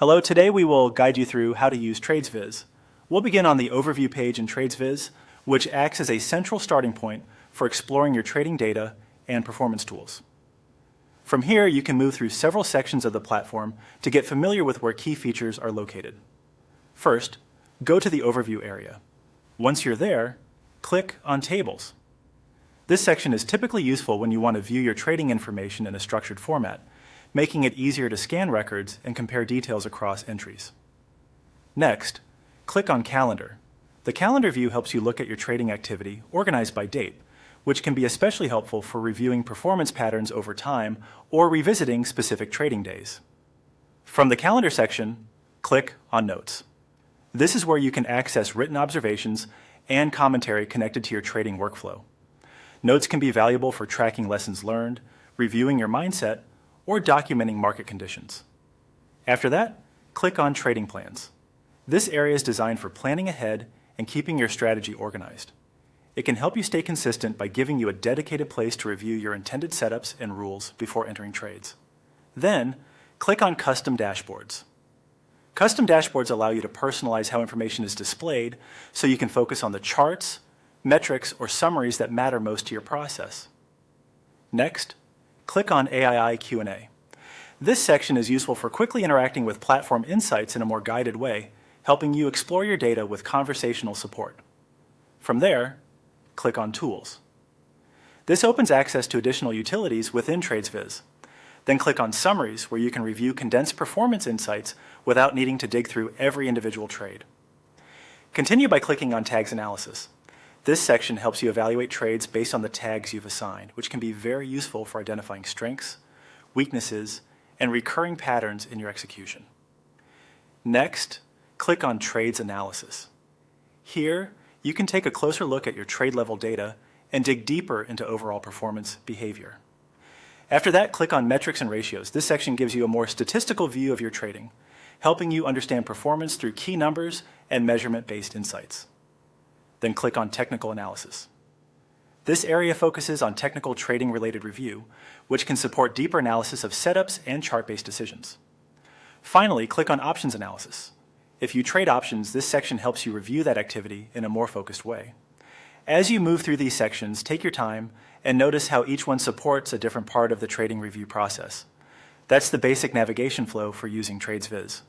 Hello, today we will guide you through how to use TradesViz. We'll begin on the Overview page in TradesViz, which acts as a central starting point for exploring your trading data and performance tools. From here, you can move through several sections of the platform to get familiar with where key features are located. First, go to the Overview area. Once you're there, click on Tables. This section is typically useful when you want to view your trading information in a structured format, making it easier to scan records and compare details across entries. Next, click on Calendar. The Calendar view helps you look at your trading activity organized by date, which can be especially helpful for reviewing performance patterns over time or revisiting specific trading days. From the Calendar section, click on Notes. This is where you can access written observations and commentary connected to your trading workflow. Notes can be valuable for tracking lessons learned, reviewing your mindset, or documenting market conditions. After that, click on Trading Plans. This area is designed for planning ahead and keeping your strategy organized. It can help you stay consistent by giving you a dedicated place to review your intended setups and rules before entering trades. Then, click on Custom Dashboards. Custom dashboards allow you to personalize how information is displayed so you can focus on the charts, metrics, or summaries that matter most to your process. Next, click on AII Q&A. This section is useful for quickly interacting with platform insights in a more guided way, helping you explore your data with conversational support. From there, click on Tools. This opens access to additional utilities within TradesViz. Then click on Summaries, where you can review condensed performance insights without needing to dig through every individual trade. Continue by clicking on Tags Analysis. This section helps you evaluate trades based on the tags you've assigned, which can be very useful for identifying strengths, weaknesses, and recurring patterns in your execution. Next, click on Trades Analysis. Here, you can take a closer look at your trade-level data and dig deeper into overall performance behavior. After that, click on Metrics and Ratios. This section gives you a more statistical view of your trading, helping you understand performance through key numbers and measurement-based insights. Then click on Technical Analysis. This area focuses on technical trading-related review, which can support deeper analysis of setups and chart-based decisions. Finally, click on Options Analysis. If you trade options, this section helps you review that activity in a more focused way. As you move through these sections, take your time and notice how each one supports a different part of the trading review process. That's the basic navigation flow for using TradesViz.